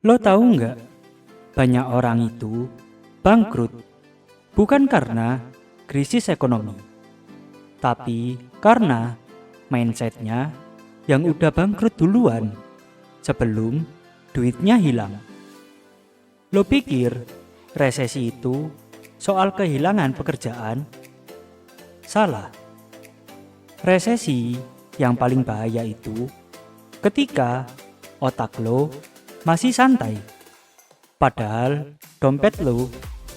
Lo tahu nggak, banyak orang itu bangkrut bukan karena krisis ekonomi, tapi karena mindsetnya yang udah bangkrut duluan sebelum duitnya hilang. Lo pikir resesi itu soal kehilangan pekerjaan? Salah. Resesi yang paling bahaya itu ketika otak lo masih santai, padahal dompet lo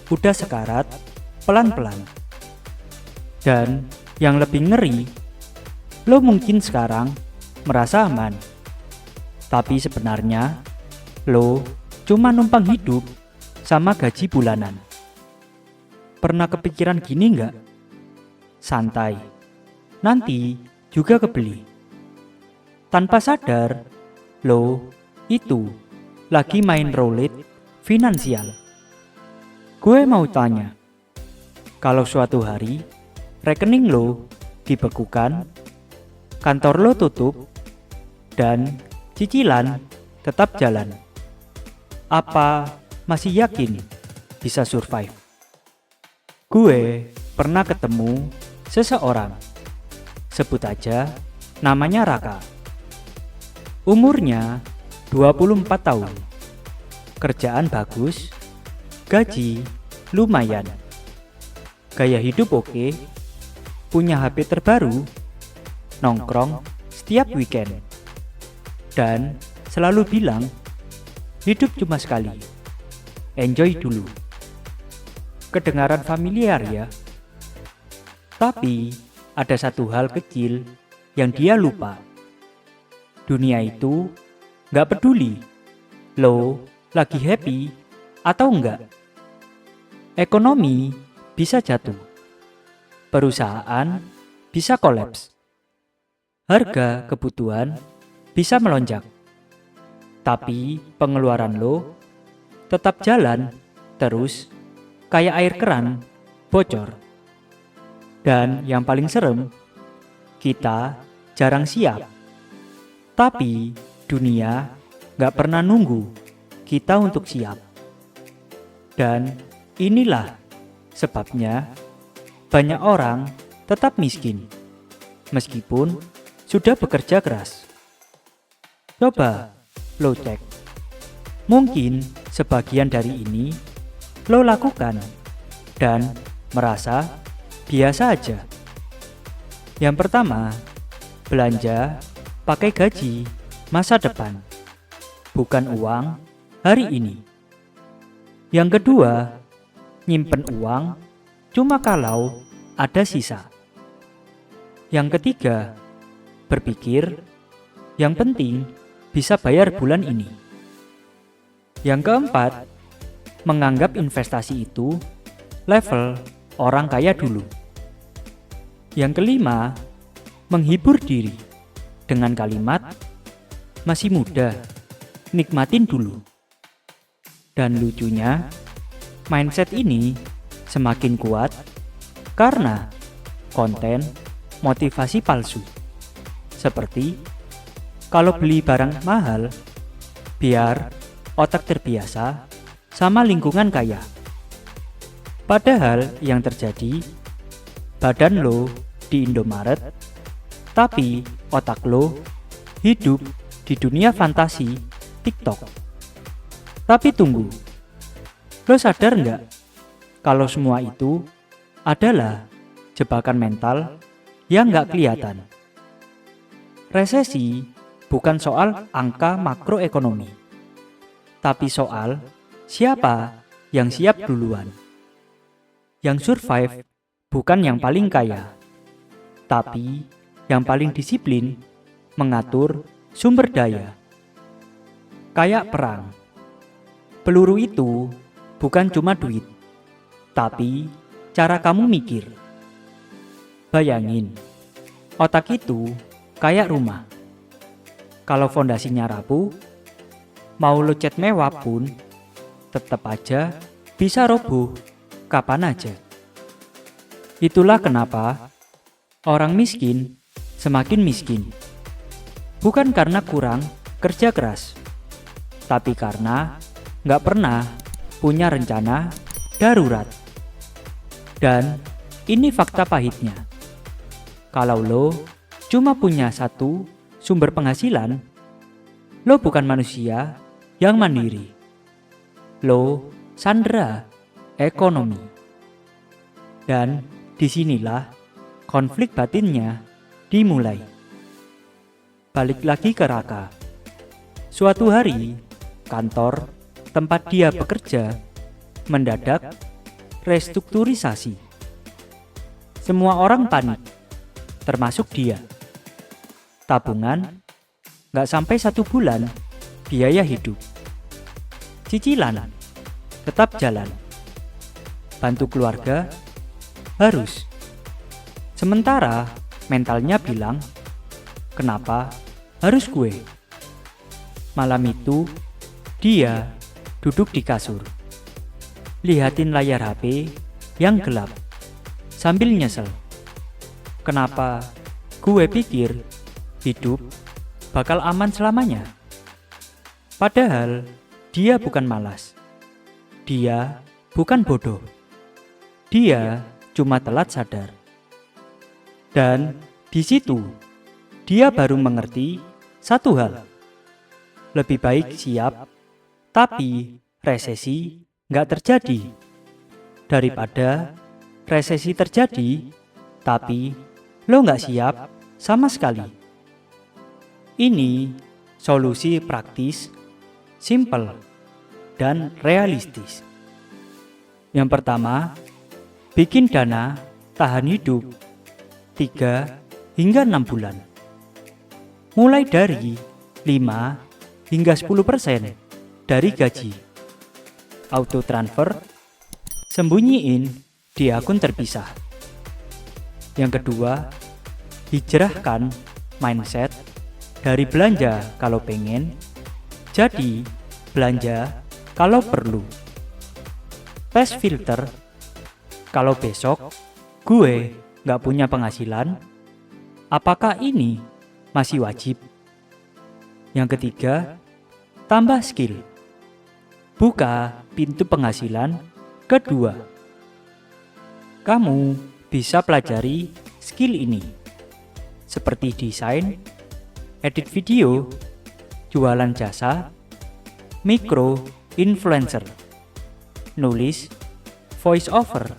udah sekarat pelan-pelan. Dan yang lebih ngeri, lo mungkin sekarang merasa aman, tapi sebenarnya lo cuma numpang hidup sama gaji bulanan. Pernah kepikiran gini nggak? Santai, nanti juga kebeli. Tanpa sadar, lo itu lagi main roulette finansial. Gue mau tanya, kalau suatu hari rekening lo dibekukan, kantor lo tutup, dan cicilan tetap jalan, apa masih yakin bisa survive? Gue pernah ketemu seseorang, sebut aja namanya Raka. Umurnya 24 tahun, kerjaan bagus, gaji lumayan, gaya hidup oke, punya HP terbaru, nongkrong setiap weekend, dan selalu bilang hidup cuma sekali, enjoy dulu. Kedengaran familiar ya? Tapi ada satu hal kecil yang dia lupa. Dunia itu gak peduli lo lagi happy atau enggak. Ekonomi bisa jatuh, perusahaan bisa kolaps, harga kebutuhan bisa melonjak, tapi pengeluaran lo tetap jalan terus kayak air keran bocor. Dan yang paling serem, kita jarang siap. Tapi dunia gak pernah nunggu kita untuk siap. Dan inilah sebabnya banyak orang tetap miskin, meskipun sudah bekerja keras. Coba lo cek, mungkin sebagian dari ini lo lakukan dan merasa biasa aja. Yang pertama, belanja pakai gaji masa depan, bukan uang hari ini. Yang kedua, nyimpen uang cuma kalau ada sisa. Yang ketiga, berpikir yang penting bisa bayar bulan ini. Yang keempat, menganggap investasi itu level orang kaya dulu. Yang kelima, menghibur diri dengan kalimat masih muda, nikmatin dulu. Dan lucunya, mindset ini semakin kuat karena konten motivasi palsu. Seperti kalau beli barang mahal, biar otak terbiasa sama lingkungan kaya. Padahal yang terjadi, badan lo di Indomaret, tapi otak lo hidup di dunia fantasi TikTok. Tapi tunggu, lo sadar nggak kalau semua itu adalah jebakan mental yang nggak kelihatan? Resesi bukan soal angka makroekonomi, tapi soal siapa yang siap duluan. Yang survive bukan yang paling kaya, tapi yang paling disiplin mengatur sumber daya. Kayak perang, peluru itu bukan cuma duit, tapi cara kamu mikir. Bayangin, otak itu kayak rumah. Kalau fondasinya rapuh, mau lo cat mewah pun tetap aja bisa roboh kapan aja. Itulah kenapa orang miskin semakin miskin. Bukan karena kurang kerja keras, tapi karena nggak pernah punya rencana darurat. Dan ini fakta pahitnya. Kalau lo cuma punya satu sumber penghasilan, lo bukan manusia yang mandiri. Lo sandera ekonomi. Dan disinilah konflik batinnya dimulai. Balik lagi ke Raka. Suatu hari, kantor tempat dia bekerja mendadak restrukturisasi. Semua orang panik, termasuk dia. Tabungan nggak sampai 1 bulan biaya hidup. Cicilan tetap jalan. Bantu keluarga harus. Sementara mentalnya bilang, kenapa harus gue? Malam itu dia duduk di kasur, lihatin layar HP yang gelap sambil nyesel. Kenapa gue pikir hidup bakal aman selamanya? Padahal dia bukan malas. Dia bukan bodoh. Dia cuma telat sadar. Dan di situ dia baru mengerti satu hal. Lebih baik siap, tapi resesi nggak terjadi, daripada resesi terjadi, tapi lo nggak siap sama sekali. Ini solusi praktis, simple, dan realistis. Yang pertama, bikin dana tahan hidup 3 hingga 6 bulan. Mulai dari 5 hingga 10% dari gaji. Auto transfer, sembunyiin di akun terpisah. Yang kedua, hijrahkan mindset dari belanja kalau pengen, jadi belanja kalau perlu. Tes filter, kalau besok gue gak punya penghasilan, apakah ini masih wajib? Yang ketiga, tambah skill. Buka pintu penghasilan kedua. Kamu bisa pelajari skill ini, seperti desain, edit video, jualan jasa, mikro influencer, nulis, voice over,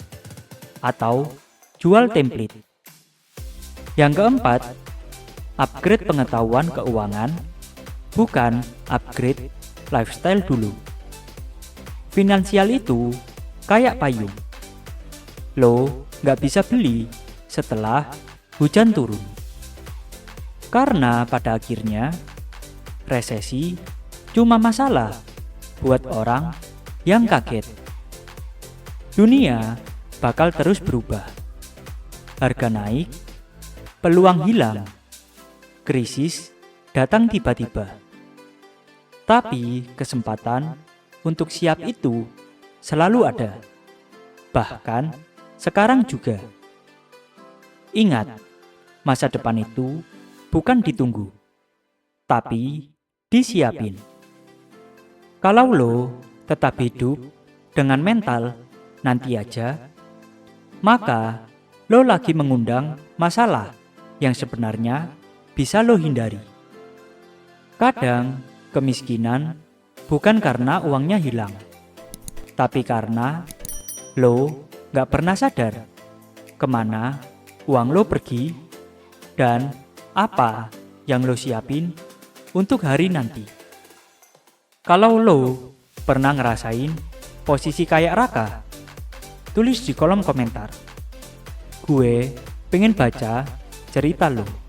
atau jual template. Yang keempat, upgrade pengetahuan keuangan, bukan upgrade lifestyle dulu. Finansial itu kayak payung. Lo nggak bisa beli setelah hujan turun. Karena pada akhirnya, resesi cuma masalah buat orang yang kaget. Dunia bakal terus berubah. Harga naik, peluang hilang, krisis datang tiba-tiba. Tapi kesempatan untuk siap itu selalu ada. Bahkan sekarang juga. Ingat, masa depan itu bukan ditunggu, tapi disiapin. Kalau lo tetap hidup dengan mental nanti aja, maka lo lagi mengundang masalah yang sebenarnya bisa lo hindari. Kadang kemiskinan bukan karena uangnya hilang, tapi karena lo gak pernah sadar kemana uang lo pergi dan apa yang lo siapin untuk hari nanti. Kalau lo pernah ngerasain posisi kayak Raka, tulis di kolom komentar. Gue pengen baca cerita lo.